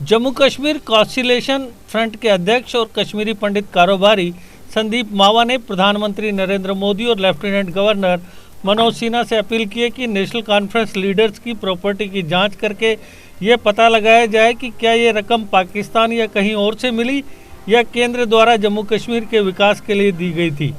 Jammu Kashmir constellation front के अध्यक्ष और कश्मीरी पंडित कारोबारी संदीप मावा ने प्रधानमंत्री नरेंद्र मोदी और लेफ्टिनेंट गवर्नर मनोज सिन्हा से अपील की है कि नेशनल कॉन्फ्रेंस लीडर्स की प्रॉपर्टी की जांच करके ये पता लगाया जाए कि क्या ये रकम पाकिस्तान या कहीं और से मिली या केंद्र द्वारा जम्मू कश्मीर के विकास के लिए दी गई थी,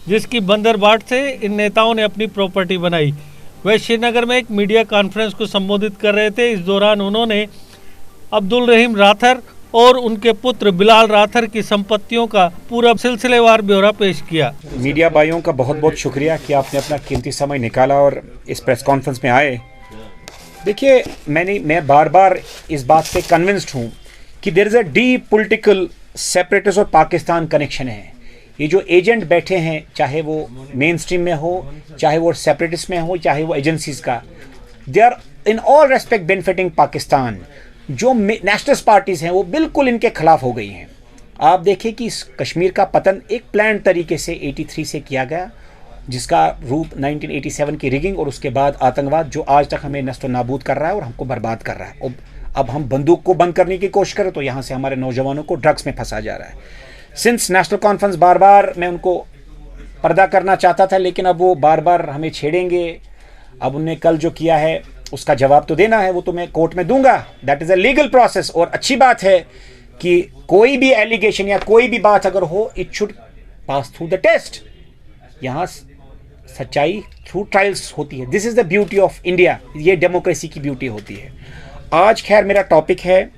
जिसकी बंदरबाट से इन नेताओं ने अपनी प्रॉपर्टी बनाई। वह श्रीनगर में एक मीडिया कॉन्फ्रेंस को संबोधित कर रहे थे। इस दौरान उन्होंने अब्दुल रहीम राथर और उनके पुत्र बिलाल राथर की संपत्तियों का पूरा सिलसिलेवार ब्यौरा पेश किया। मीडिया भाइयों का बहुत बहुत शुक्रिया कि आपने अपना कीमती समय निकाला और इस प्रेस कॉन्फ्रेंस में आए। देखिए, मैं बार बार इस बात से कन्विंस्ड हूँ कि there is a deep political separatist और पाकिस्तान कनेक्शन है। ये जो एजेंट बैठे हैं, चाहे वो मेन स्ट्रीम में हो, चाहे वो सेपरेटिस्ट में हो, चाहे वो एजेंसीज का, they are in all respect benefiting Pakistan. जो नेशनलिस्ट पार्टीज हैं वो बिल्कुल इनके खिलाफ हो गई हैं। आप देखिए कि इस कश्मीर का पतन एक प्लान तरीके से 83 से किया गया, जिसका रूप 1987 की रिगिंग और उसके बाद आतंकवाद जो आज तक हमें नस्तो नाबूद कर रहा है और हमको बर्बाद कर रहा है। अब हम बंदूक को बंद करने की कोशिश करें तो यहाँ से हमारे नौजवानों को ड्रग्स में फंसा जा रहा है। सिंस नेशनल कॉन्फ्रेंस बार बार मैं उनको पर्दा करना चाहता था, लेकिन अब वो बार बार हमें छेड़ेंगे। अब उनने कल जो किया है उसका जवाब तो देना है, वो तो मैं कोर्ट में दूंगा। That is a legal process. और अच्छी बात है कि कोई भी एलिगेशन या कोई भी बात अगर हो, it should pass through the test. यहाँ सच्चाई थ्रू ट्रायल्स होती है। This is the beauty of India. ये डेमोक्रेसी की ब्यूटी होती है। आज खैर मेरा टॉपिक है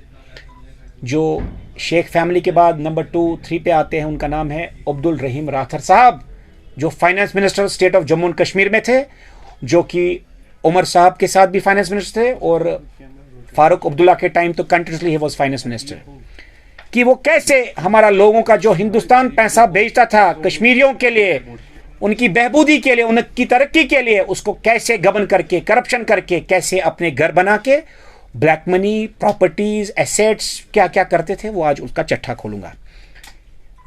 जो शेख फैमिली के बाद नंबर 2-3 पे आते हैं, उनका नाम है अब्दुल रहीम राथर साहब, जो finance minister state of Jammu and Kashmir में थे, जो कि उमर साहब के साथ भी फाइनेंस मिनिस्टर थे और फारूक अब्दुल्ला के टाइम तो continuously he was finance minister. कि वो कैसे हमारा लोगों का जो हिंदुस्तान पैसा भेजता था कश्मीरियों के लिए, उनकी बहबूदी के लिए, उनकी तरक्की के लिए, उसको कैसे गबन करके, करप्शन करके, कैसे अपने घर बना के ब्लैक मनी, प्रॉपर्टीज, एसेट्स क्या क्या करते थे, वो आज उसका चट्टा खोलूंगा।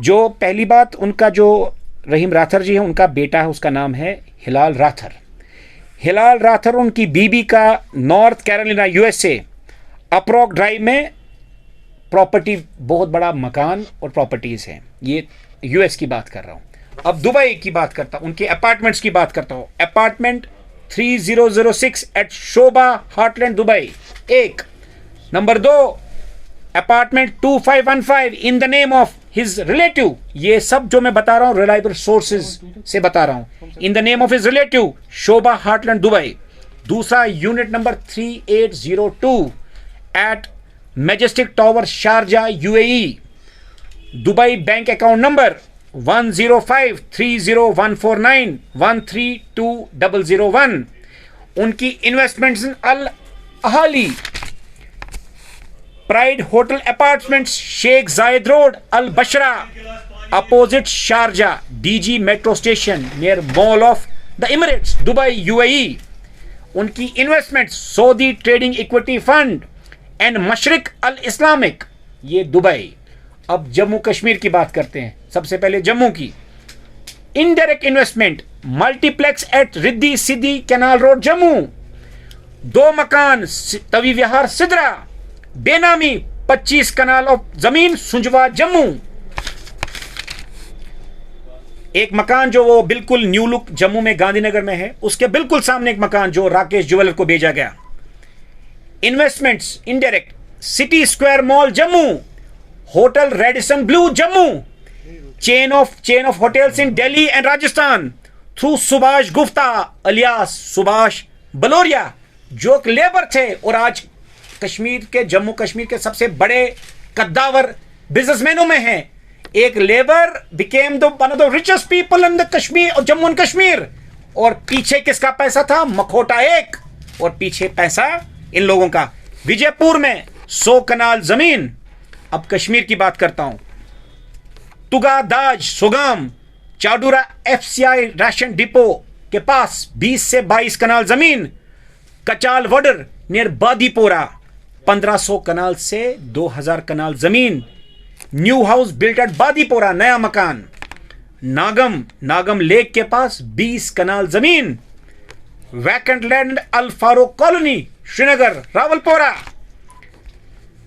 जो पहली बात, उनका जो रहीम राथर जी है, उनका बेटा है, उसका नाम है हिलाल राथर। हिलाल राथर उनकी बीबी का नॉर्थ कैरोलिना यूएसए अप्रॉक ड्राइव में प्रॉपर्टी, बहुत बड़ा मकान और प्रॉपर्टीज हैं। ये यूएस की बात कर रहा हूं। अब दुबई की बात करता हूं, उनके अपार्टमेंट्स की बात करता हूं। अपार्टमेंट 3006 एट शोभा हार्टलैंड दुबई एक। Number 2 apartment 2515 in the name of his relative. ये सब जो मैं बता रहा हूं रिलायबल सोर्सेज से बता रहा हूं। In the name of his relative, Sobha Hartland Dubai. दूसरा unit number 3802 at majestic tower Sharjah UAE. Dubai bank account number 105301491320001। उनकी investments in Al Ahli pride hotel apartments, Sheikh Zayed road, Al बशरा, opposite Sharjah, DG metro station near Mall of the Emirates, Dubai UAE. उनकी investments Saudi trading equity fund and Mashreq Al Islamic, ये Dubai. अब जम्मू कश्मीर की बात करते हैं। सबसे पहले जम्मू की indirect investment, multiplex at Riddhi Siddhi canal road Jammu, 2 मकान तवी विहार सिद्रा, बेनामी 25 कनाल ऑफ जमीन सुंजवा जम्मू। एक मकान जो वो बिल्कुल न्यू लुक जम्मू में गांधीनगर में है, उसके बिल्कुल सामने एक मकान जो राकेश ज्वेलर को भेजा गया। Investments indirect, city square mall Jammu, hotel Radisson Blu Jammu, chain of hotels in Delhi and Rajasthan through Subhash Gupta alias Subhash Baloria, जो एक लेबर थे और आज कश्मीर के, जम्मू कश्मीर के सबसे बड़े कद्दावर बिजनेसमैनों में हैं। एक labour became the one of the richest people in the Kashmir और जम्मू एंड कश्मीर। और पीछे किसका पैसा था? मखोटा एक। और पीछे पैसा इन लोगों का। विजयपुर में 100 कनाल जमीन। अब कश्मीर की बात करता हूं। तुगा दाज सुगाम चाडूरा एफसीआई राशन डिपो के पास 20 से 22 कनाल जमीन। कचाल वडर नियर बादीपोरा 1500 कनाल से 2000 कनाल जमीन। New house built at Badipora, नया मकान। नागम लेक के पास 20 कनाल जमीन। Vacant land Al Farooq colony Srinagar Rawalpora.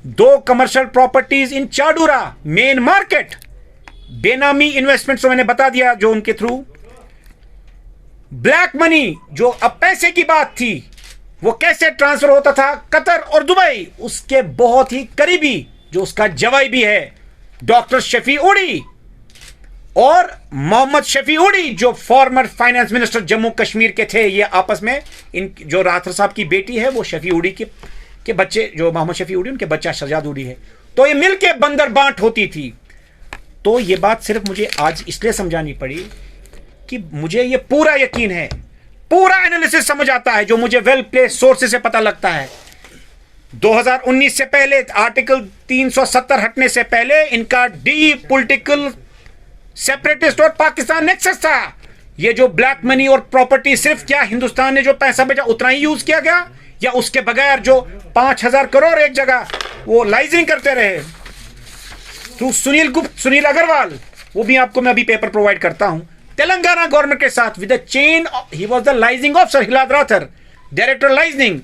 2 commercial properties in Chadoora main market, benami investment तो मैंने बता दिया जो उनके थ्रू, ब्लैक मनी जो अब पैसे की बात थी वो कैसे ट्रांसफर होता था कतर और दुबई, उसके बहुत ही करीबी जो उसका जवाई भी है डॉक्टर शफी उड़ी और मोहम्मद शफी उड़ी जो former finance minister Jammu Kashmir के थे। ये आपस में इन जो राठौर साहब की बेटी है वो शफी उड़ी के बच्चे, जो मोहम्मद शफी उड़ी उनके बच्चा शहजाद उड़ी है, तो ये मिलके बंदर बांट होती थी। तो ये बात सिर्फ मुझे आज इसलिए समझानी पड़ी कि मुझे ये पूरा यकीन है, पूरा एनालिसिस समझ आता है जो मुझे वेल प्लेस्ड सोर्सेज से पता लगता है। 2019 से पहले आर्टिकल 370 हटने से पहले इनका डीप पॉलिटिकल सेपरेटिस्ट और पाकिस्तान नेक्सस था। ये जो ब्लैक मनी और प्रॉपर्टी सिर्फ क्या हिंदुस्तान ने जो पैसा भेजा उतना ही यूज किया गया, या उसके बगैर जो 5,000 करोड़ एक जगह वो लाइजिंग करते रहे तो सुनील अग्रवाल, वो भी आपको मैं अभी पेपर प्रोवाइड करता हूं, तेलंगाना गवर्नमेंट के साथ with the chain, he was the liaising officer, Hilal Rather director liaising,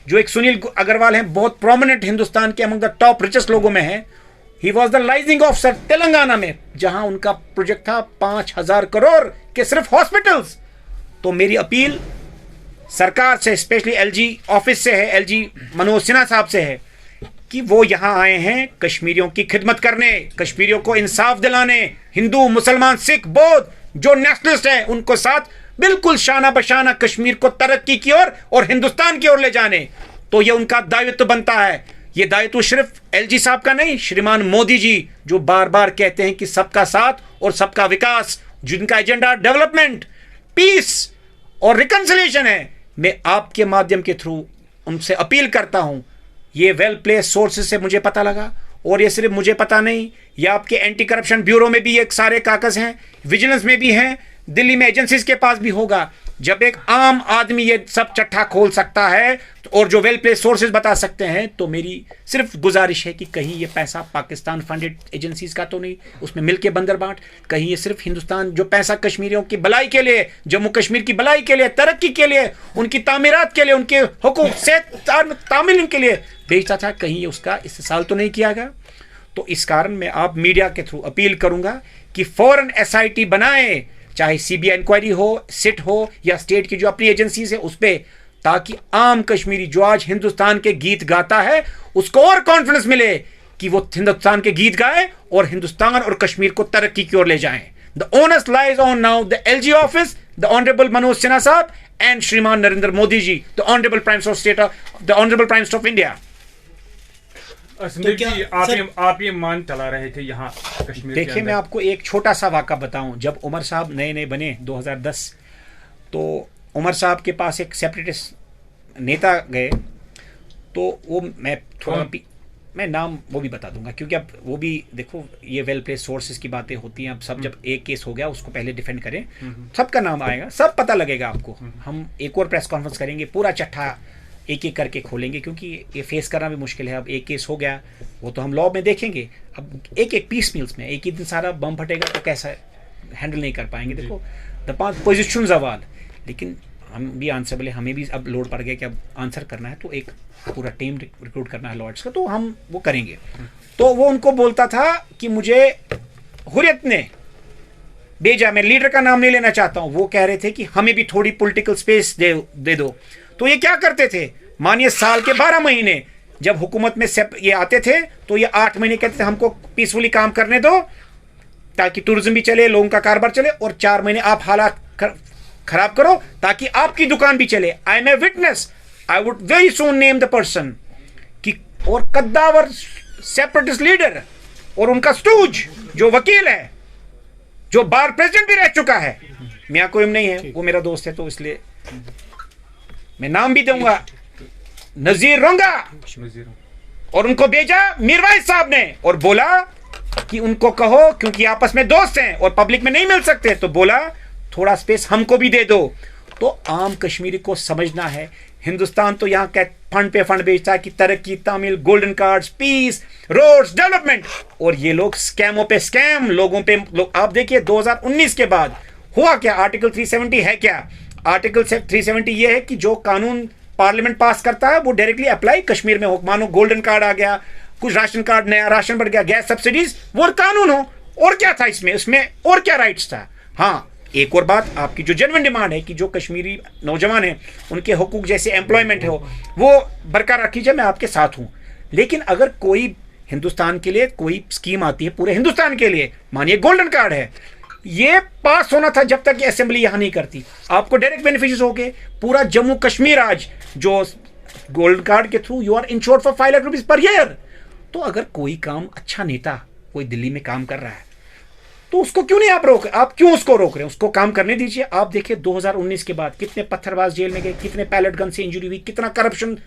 जो एक सुनील अग्रवाल हैं बहुत प्रोमिनेंट हिंदुस्तान के अमंग द टॉप रिचेस्ट लोगों में है। He was the liaising officer Telangana में, जहां उनका प्रोजेक्ट था 5,000 करोड़ के सिर्फ हॉस्पिटल्स। तो मेरी अपील सरकार से, स्पेशली एलजी ऑफिस से है, एलजी मनोज सिन्हा साहब से है कि वो यहां आए हैं कश्मीरियों की खिदमत करने, कश्मीरियों को इंसाफ दिलाने, हिंदू मुसलमान सिख बौद्ध जो नेशनलिस्ट है उनको साथ बिल्कुल शाना बशाना कश्मीर को तरक्की की ओर और हिंदुस्तान की ओर ले जाने। तो ये उनका दायित्व बनता है। ये दायित्व सिर्फ एलजी साहब का नहीं, श्रीमान मोदी जी जो बार बार कहते हैं कि सबका साथ और सबका विकास, जिनका एजेंडा डेवलपमेंट, पीस और रिकंसिलिएशन है, मैं आपके माध्यम के थ्रू उनसे अपील करता हूं। ये वेल प्लेस्ड सोर्सेज से मुझे पता लगा, और ये सिर्फ मुझे पता नहीं, ये आपके एंटी करप्शन ब्यूरो में भी एक सारे कागज हैं, विजिलेंस में भी हैं, दिल्ली में एजेंसीज के पास भी होगा। जब एक आम आदमी ये सब चट्टा खोल सकता है और जो वेल प्लेस्ड सोर्सेज बता सकते हैं, तो मेरी सिर्फ गुजारिश है कि कहीं ये पैसा पाकिस्तान फंडेड एजेंसीज का तो नहीं, उसमें मिलके बंदर बांट, कहीं ये सिर्फ हिंदुस्तान जो पैसा कश्मीरियों की भलाई के लिए, जम्मू कश्मीर की भलाई के लिए, तरक्की के लिए, उनकी तामीरात के लिए, उनके हुकूक से तामील के लिए भेजता था, कहीं उसका इस्तेमाल तो नहीं किया गया। तो इस कारण मैं आप मीडिया के थ्रू अपील करूंगा कि फौरन एसआईटी बनाए, चाहे सीबीआई इंक्वायरी हो, सिट हो, या स्टेट की जो अपनी एजेंसीज है उस पर, ताकि आम कश्मीरी जो आज हिंदुस्तान के गीत गाता है उसको और कॉन्फिडेंस मिले कि वो हिंदुस्तान के गीत गाए और हिंदुस्तान और कश्मीर को तरक्की की ओर ले जाएं। The onus lies on now the LG office, the honourable Manoj Sinha sahab and Shriman Narendra Modi ji, the honourable prime minister of state, the honourable prime minister of India. Sandeep ji, आप ये मान चला रहे थे यहाँ कश्मीर। देखिए, मैं आपको एक छोटा सा वाक़ा बताऊं। जब उमर साहब नए नए बने 2010, तो उमर साहब के पास एक सेपरेटिस्ट नेता गए, तो वो मैं नाम वो भी बता दूंगा, क्योंकि अब वो भी देखो, ये वेल प्लेस्ड सोर्सेज की बातें होती हैं। अब सब जब एक केस हो गया उसको पहले डिफेंड करें, सबका नाम आएगा, सब पता लगेगा आपको। हम एक और प्रेस कॉन्फ्रेंस करेंगे, पूरा चट्ठा एक एक करके खोलेंगे, क्योंकि ये फेस करना भी मुश्किल है। अब एक केस हो गया, वो तो हम लॉ में देखेंगे, अब एक एक पीस मील्स में एक ही दिन सारा बम फटेगा तो कैसा हैंडल नहीं कर पाएंगे। देखो, द 5 पोजिशन सवाल, लेकिन हम भी आंसरेबल है, हमें भी अब लोड पड़ गया कि अब आंसर करना है, तो एक पूरा टीम रिक्रूट करना है लॉयर्स का, तो हम वो करेंगे। तो वो उनको बोलता था कि मुझे हुर्रियत ने भेजा, मैं लीडर का नाम नहीं लेना चाहता हूं, वो कह रहे थे कि हमें भी थोड़ी पॉलिटिकल स्पेस दे दो। तो ये क्या करते थे, मानिए साल के 12 महीने जब हुकूमत में ये आते थे, तो ये 8 महीने कहते थे हमको पीसफुली काम करने दो ताकि टूरिज्म भी चले, लोगों का कारोबार चले, और 4 महीने आप हालात खराब करो ताकि आपकी दुकान भी चले। I am a witness, I would very soon name the person कि, और कद्दावर सेपरेटिस्ट लीडर और उनका स्टूज जो वकील है, जो बार प्रेसिडेंट भी रह चुका है, मियां कोयम नहीं है, वो मेरा दोस्त है, तो इसलिए मैं नाम भी दूंगा, नजीर रोंगा, और उनको भेजा मीरवाइज साहब ने, और बोला कि उनको कहो, क्योंकि आपस में दोस्त हैं और पब्लिक में नहीं मिल सकते, तो बोला थोड़ा स्पेस हमको भी दे दो। तो आम कश्मीरी को समझना है, हिंदुस्तान तो यहाँ का फंड पे फंड बेचता है कि तरक्की, तामील, golden cards, peace, roads, development, और ये लोग स्कैमों पे स्कैम, लोगों पे लोग। आप देखिए 2019 के बाद हुआ क्या, आर्टिकल 370 है क्या? आर्टिकल 370 ये है कि जो कानून पार्लियामेंट पास करता है वो डायरेक्टली अप्लाई कश्मीर में हो। मानो गोल्डन कार्ड आ गया, कुछ राशन कार्ड, नया राशन बढ़ गया, गैस सब्सिडीज, वो कानून हो, और क्या था इसमें और क्या राइट्स था। हाँ, एक और बात, आपकी जो जेन्युइन डिमांड है कि जो कश्मीरी नौजवान हैं उनके हुकूक जैसे एम्प्लॉयमेंट हो वो बरकरार रखीजिए, मैं आपके साथ हूं। लेकिन अगर कोई हिंदुस्तान के लिए कोई स्कीम आती है, पूरे हिंदुस्तान के लिए, मानिए गोल्डन कार्ड है, ये पास होना था जब तक ये असेंबली यहां नहीं करती, आपको डायरेक्ट बेनिफिशियरीज हो गए। पूरा जम्मू कश्मीर आज जो गोल्डन कार्ड के through you are insured for 5 lakh rupees per year. तो अगर कोई काम अच्छा नेता कोई दिल्ली में काम कर रहा है तो उसको क्यों नहीं आप क्यों उसको रोक रहे हैं? उसको काम करने दीजिए। आप देखिए 2019 के बाद कितने पत्थरबाज जेल में गए, कितने पैलेट गन से इंजरी हुई, कितना करप्शन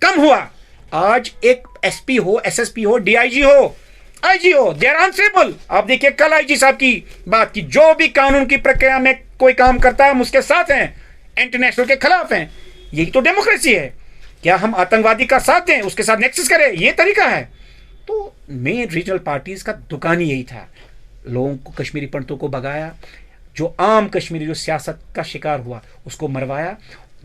कम हुआ। आज एक एसपी हो, एसएसपी हो, डीआईजी हो, आईजी हो, दे आर आंसरेबल। आप देखिए कल आईजी साहब की बात की, जो भी कानून की प्रक्रिया में कोई काम करता है हम उसके साथ हैं, इंटरनेशनल के खिलाफ हैं। यही तो डेमोक्रेसी है। क्या हम आतंकवादी का साथ दें, उसके साथ नेक्सस करें? ये तरीका है। तो मेन रीजनल पार्टीज का दुकान ही यही था, लोगों को, कश्मीरी पंडितों को भगाया, जो आम कश्मीरी जो सियासत का शिकार हुआ उसको मरवाया।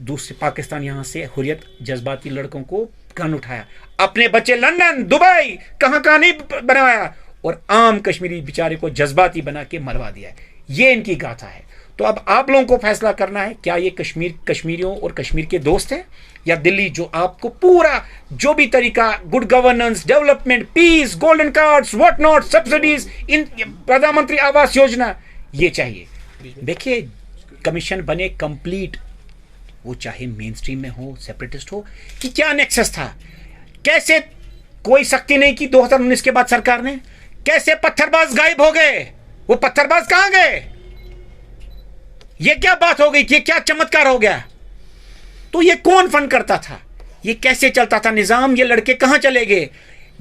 दूसरे पाकिस्तान यहां से हुर्रियत जज्बाती लड़कों को गन उठाया, अपने बच्चे लंदन, दुबई, कहां नहीं बनवाया, और आम कश्मीरी बेचारे को जज्बाती बना के मरवा दिया। ये इनकी गाथा है। तो अब आप लोगों को फैसला करना है, क्या ये कश्मीरियों और कश्मीर के दोस्त हैं, या दिल्ली जो आपको पूरा जो भी तरीका, good governance, development, peace, golden cards, what not, subsidies, in Pradhanmantri Awas योजना, ये चाहिए। देखिए कमीशन बने कंप्लीट, वो चाहे मेन स्ट्रीम में हो, सेपरेटिस्ट हो, कि क्या नेक्सस था, कैसे कोई सख्ती नहीं की 2019 के बाद सरकार ने, कैसे पत्थरबाज गायब हो गए, वो पत्थरबाज कहां गए, ये क्या बात हो गई, ये क्या चमत्कार हो गया। तो ये कौन फंड करता था, ये कैसे चलता था निजाम, ये लड़के कहां चले गए,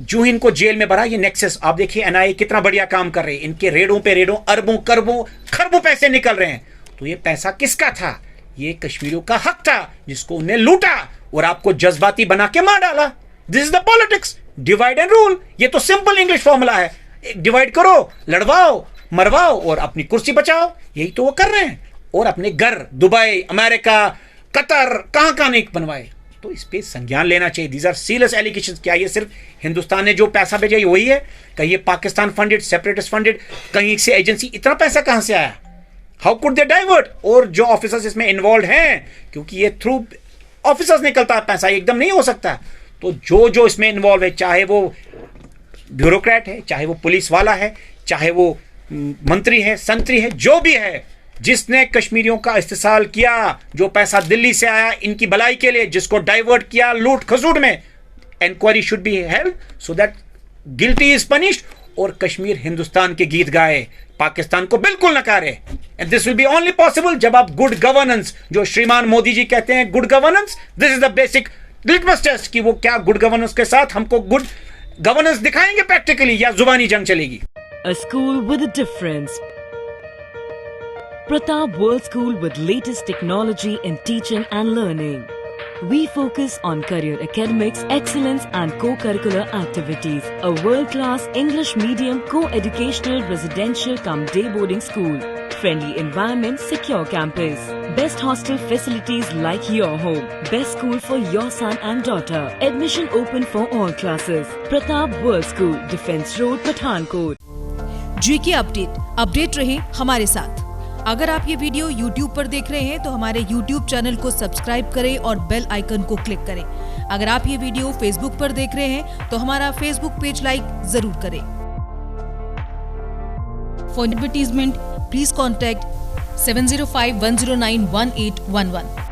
जो इनको जेल में भरा। ये नेक्सस आप देखिए, एनआईए कितना बढ़िया काम कर रहे हैं, इनके रेडों पे रेडों, अरबों करबों खरबों पैसे निकल रहे हैं। तो ये पैसा किसका था? ये कश्मीरियों का हक था, जिसको उन्हें लूटा और आपको जज्बाती बना के मार डाला। This is the politics, divide and rule. ये तो सिंपल इंग्लिश फॉर्मूला है, डिवाइड करो, लड़वाओ, मरवाओ और अपनी कुर्सी बचाओ। यही तो वो कर रहे हैं। और अपने घर दुबई, अमेरिका, कतर, कहां नहीं बनवाए। तो इस पे संज्ञान लेना चाहिए। These are serious allegations. क्या ये सिर्फ हिंदुस्तान ने जो पैसा भेजा वही है? कहीं ये पाकिस्तान फंडेड, सेपरेटिस्ट फंडेड, कहीं से एजेंसी, इतना पैसा कहां से आया? How could they divert? और जो ऑफिसर्स इसमें इन्वॉल्व हैं, क्योंकि ये थ्रू ऑफिसर्स निकलता है पैसा, एकदम नहीं हो सकता। तो जो इसमें इन्वॉल्व है, चाहे वो ब्यूरोक्रेट है, चाहे वो पुलिस वाला है, चाहे वो मंत्री है, संतरी है, जो भी है, जिसने कश्मीरियों का इस्तेसाल किया, जो पैसा दिल्ली से आया इनकी भलाई के लिए, जिसको डाइवर्ट किया लूट खसूट में, inquiry should be held so that guilty is punished. और कश्मीर हिंदुस्तान के गीत गाए, पाकिस्तान को बिल्कुल नकारे। And this will be only possible जब आप गुड गवर्नेंस, जो श्रीमान मोदी जी कहते हैं good governance, this is the basic litmus test कि वो क्या गुड गवर्नेंस के साथ हमको गुड गवर्नेंस दिखाएंगे प्रैक्टिकली, या जुबानी जंग चलेगी। A school with a difference. Pratap World School with latest technology in teaching and learning. We focus on career academics, excellence and co-curricular activities. A world-class English medium co-educational residential cum day boarding school. Friendly environment, secure campus. Best hostel facilities like your home. Best school for your son and daughter. Admission open for all classes. Pratap World School, Defence Road, Pathankot. GK update रहे हमारे साथ। अगर आप ये video YouTube पर देख रहे हैं तो हमारे YouTube चैनल को सब्सक्राइब करें और बेल आइकन को क्लिक करें। अगर आप ये वीडियो Facebook पर देख रहे हैं तो हमारा Facebook पेज लाइक जरूर करें। For advertisement please contact 7051091811।